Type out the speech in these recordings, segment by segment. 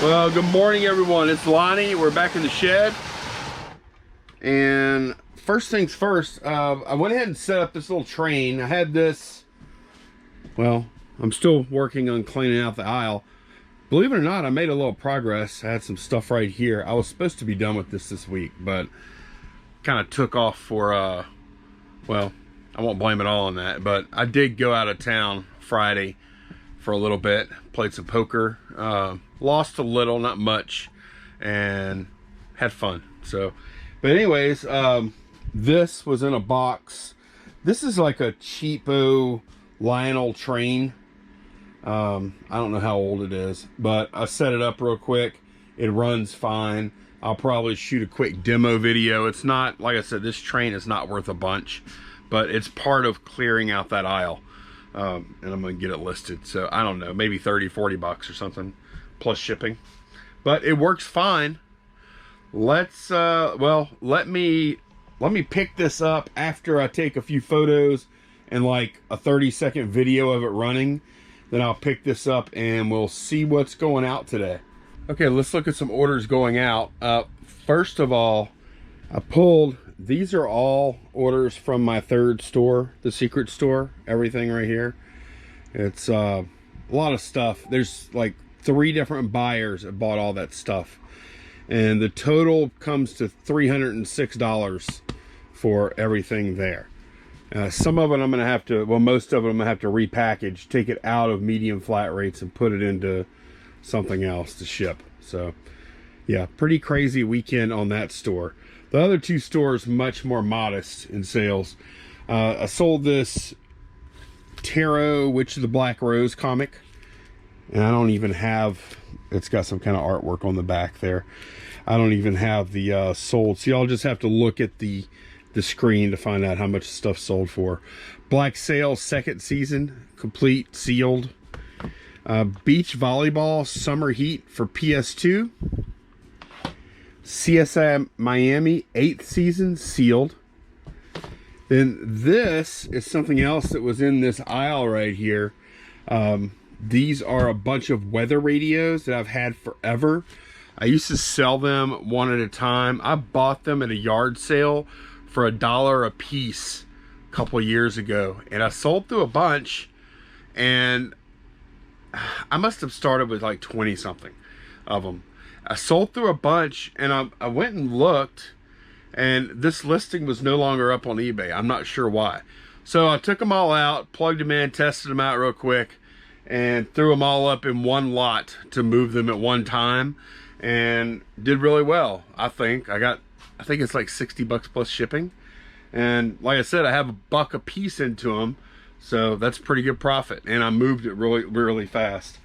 Well, good morning everyone. It's Lonnie. We're back in the shed. And first things first, I went ahead and set up this little train. I had this, well, I'm still working on cleaning out the aisle. Believe it or not, I made a little progress. I had some stuff right here. I was supposed to be done with this week, but kind of took off for, well, I won't blame it all on that, but I did go out of town Friday for a little bit, played some poker, lost a little, not much, and had fun. So, but anyways, this was in a box. This is like a cheapo Lionel train. I don't know how old it is, but I set it up real quick. It runs fine. I'll probably shoot a quick demo video. It's not, like I said, this train is not worth a bunch, but it's part of clearing out that aisle. And I'm gonna get it listed, so I don't know, maybe 30-40 bucks or something plus shipping, but it works fine. Let's well, let me pick this up after I take a few photos and like a 30-second video of it running. Then I'll pick this up and we'll see what's going out today. Okay, let's look at some orders going out. First of all, I pulled, these are all orders from my third store, the secret store, everything right here. It's a lot of stuff. There's like 3 different buyers that bought all that stuff. And the total comes to $306 for everything there. Some of it I'm gonna have to, well, most of it I'm gonna have to repackage, take it out of medium flat rates and put it into something else to ship. So yeah, pretty crazy weekend on that store. The other 2 stores, much more modest in sales. I sold this Tarot Witch of the Black Rose comic. And I don't even have, it's got some kind of artwork on the back there. I don't even have the sold. So y'all just have to look at the screen to find out how much stuff sold for. Black Sail 2nd season, complete, sealed. Beach Volleyball Summer Heat for PS2. CSI Miami 8th season, sealed. Then this is something else that was in this aisle right here. These are a bunch of weather radios that I've had forever. I used to sell them one at a time. I bought them at a yard sale for $1 a piece a couple years ago, and I sold through a bunch, and I must have started with like 20 something of them. I sold through a bunch, and I went and looked, and this listing was no longer up on eBay. I'm not sure why. So I took them all out, plugged them in, tested them out real quick, and threw them all up in one lot to move them at one time, and did really well. I think it's like 60 bucks plus shipping. And like I said, I have $1 a piece into them, so that's pretty good profit. And I moved it really, really fast.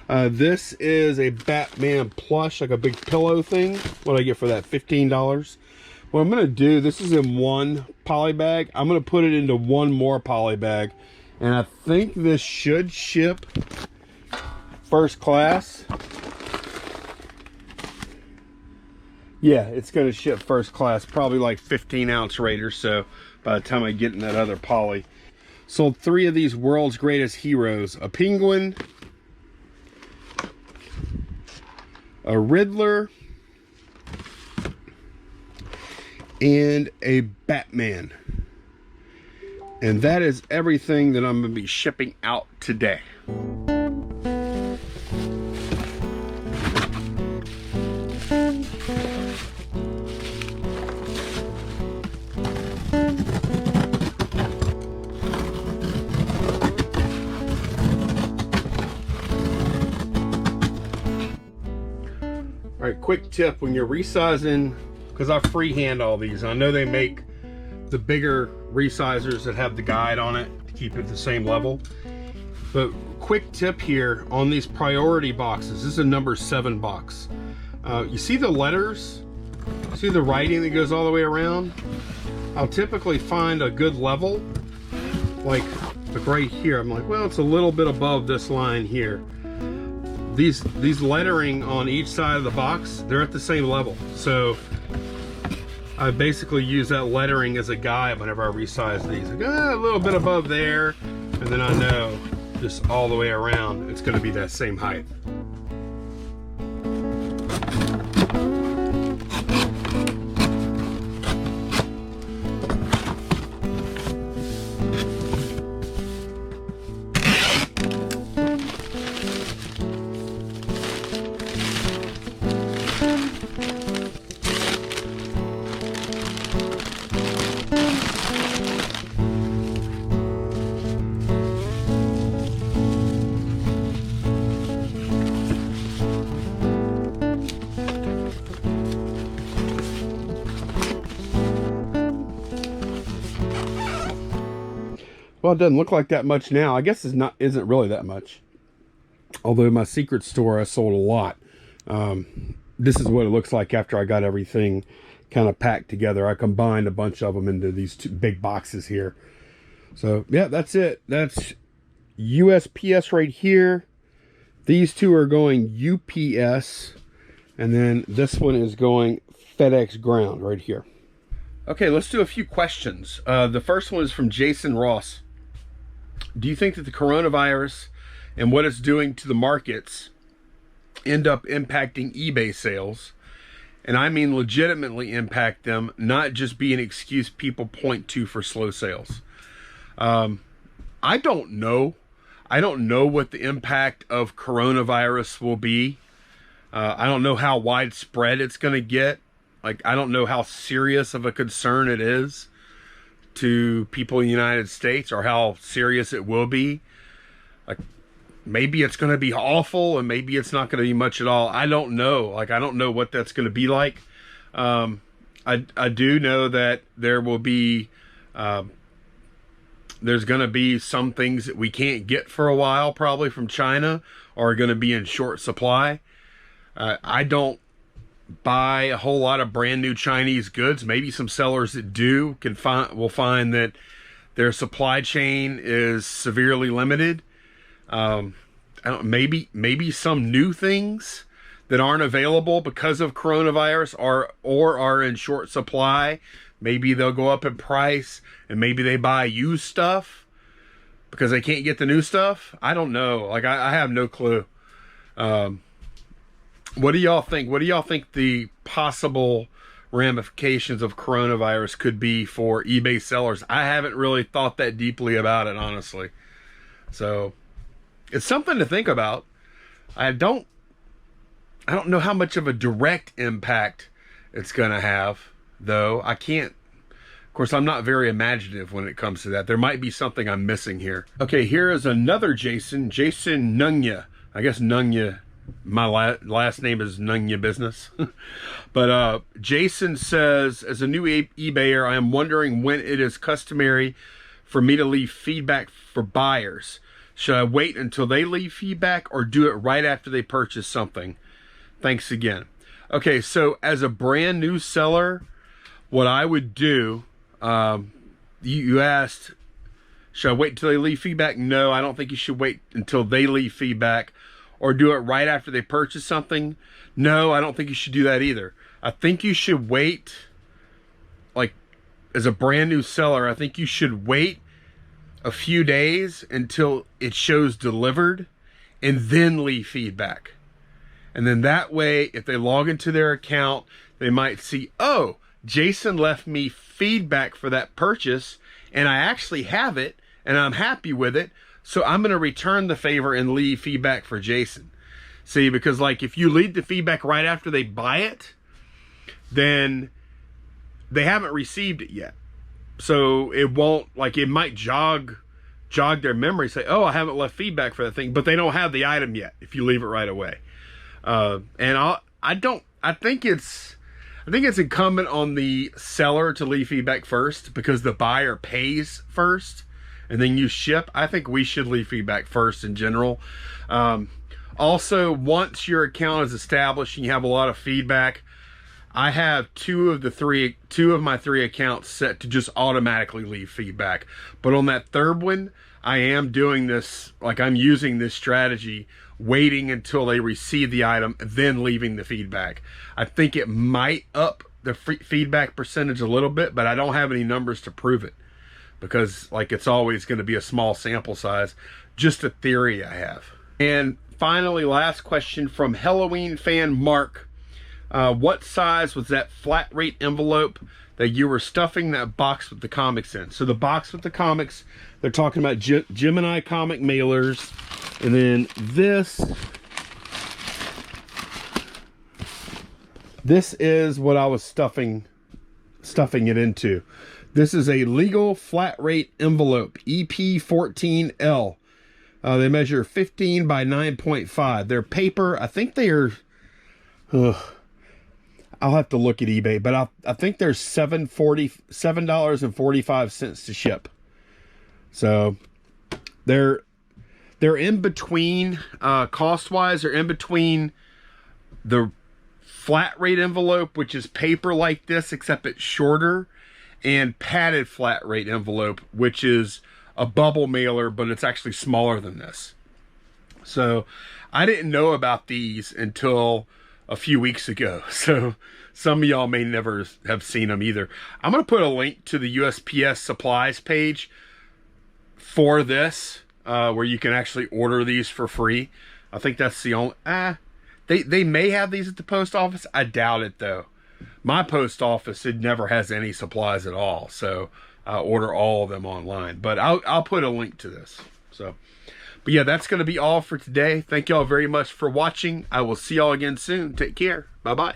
This is a Batman plush, like a big pillow thing. What do I get for that? $15. What I'm gonna do, this is in one poly bag. I'm gonna put it into one more poly bag, and I think this should ship first class. Yeah, it's gonna ship first class, probably like 15-ounce rate or so by the time I get in that other poly. Sold 3 of these World's Greatest Heroes: a penguin, a Riddler, and a Batman. And that is everything that I'm going to be shipping out today. Alright, quick tip when you're resizing, because I freehand all these. I know they make the bigger resizers that have the guide on it to keep it the same level. But quick tip here on these priority boxes. This is a number 7 box. You see the letters? See the writing that goes all the way around? I'll typically find a good level, like right here. I'm like, well, it's a little bit above this line here. These lettering on each side of the box, they're at the same level. So I basically use that lettering as a guide whenever I resize these. Like, a little bit above there, and then I know just all the way around it's going to be that same height. Well, it doesn't look like that much now. I guess isn't really that much. Although my secret store, I sold a lot. This is what it looks like after I got everything kind of packed together. I combined a bunch of them into these two big boxes here. So yeah, that's it. That's USPS right here. These two are going UPS. And then this one is going FedEx ground right here. Okay, let's do a few questions. The first one is from Jason Ross. Do you think that the coronavirus and what it's doing to the markets end up impacting eBay sales? And I mean legitimately impact them, not just be an excuse people point to for slow sales. I don't know. I don't know what the impact of coronavirus will be. I don't know how widespread it's going to get. Like, I don't know how serious of a concern it is to people in the United States, or how serious it will be. Like, maybe it's going to be awful and maybe it's not going to be much at all. I don't know. Like, I don't know what that's going to be like. I do know that there will be, there's going to be some things that we can't get for a while, probably from China, or are going to be in short supply. I don't buy a whole lot of brand new Chinese goods. Maybe some sellers that do will find that their supply chain is severely limited. Maybe some new things that aren't available because of coronavirus or are in short supply. Maybe they'll go up in price, and maybe they buy used stuff because they can't get the new stuff. I don't know. Like, I have no clue. What do y'all think? What do y'all think the possible ramifications of coronavirus could be for eBay sellers? I haven't really thought that deeply about it, honestly. So it's something to think about. I don't know how much of a direct impact it's going to have, though. I can't. Of course, I'm not very imaginative when it comes to that. There might be something I'm missing here. Okay, here is another Jason Nunya. I guess Nunya. My last name is Nunya Business. But Jason says, as a new eBayer, I am wondering when it is customary for me to leave feedback for buyers. Should I wait until they leave feedback or do it right after they purchase something? Thanks again. Okay, so as a brand new seller, what I would do, you asked, should I wait until they leave feedback? No, I don't think you should wait until they leave feedback. Or do it right after they purchase something? No, I don't think you should do that either. I think you should wait, like, as a brand new seller, I think you should wait a few days until it shows delivered and then leave feedback. And then that way, if they log into their account, they might see, oh, Jason left me feedback for that purchase and I actually have it and I'm happy with it. So I'm going to return the favor and leave feedback for Jason. See, because like if you leave the feedback right after they buy it, then they haven't received it yet. So it won't, like, it might jog their memory, say, oh, I haven't left feedback for that thing, but they don't have the item yet if you leave it right away. And I think it's incumbent on the seller to leave feedback first because the buyer pays first. And then you ship. I think we should leave feedback first in general. Also, once your account is established and you have a lot of feedback, I have two of my three accounts set to just automatically leave feedback. But on that third one, I am doing this, like I'm using this strategy, waiting until they receive the item, then leaving the feedback. I think it might up the feedback percentage a little bit, but I don't have any numbers to prove it. Because, like, it's always going to be a small sample size. Just a theory I have. And finally, last question from Halloween fan Mark. What size was that flat rate envelope that you were stuffing that box with the comics in? So the box with the comics, they're talking about Gemini comic mailers. And then this is what I was stuffing it into. This is a legal flat rate envelope, EP14L. They measure 15 by 9.5. They're paper. I think they are, I'll have to look at eBay, but I think they're $7.45 to ship. So they're in between, cost-wise, they're in between the flat rate envelope, which is paper like this, except it's shorter, and padded flat rate envelope, which is a bubble mailer, but it's actually smaller than this. So I didn't know about these until a few weeks ago. So some of y'all may never have seen them either. I'm going to put a link to the USPS supplies page for this, where you can actually order these for free. I think that's the only, they may have these at the post office. I doubt it though. My post office, it never has any supplies at all. So I order all of them online, but I'll put a link to this. So, but yeah, that's going to be all for today. Thank y'all very much for watching. I will see y'all again soon. Take care. Bye-bye.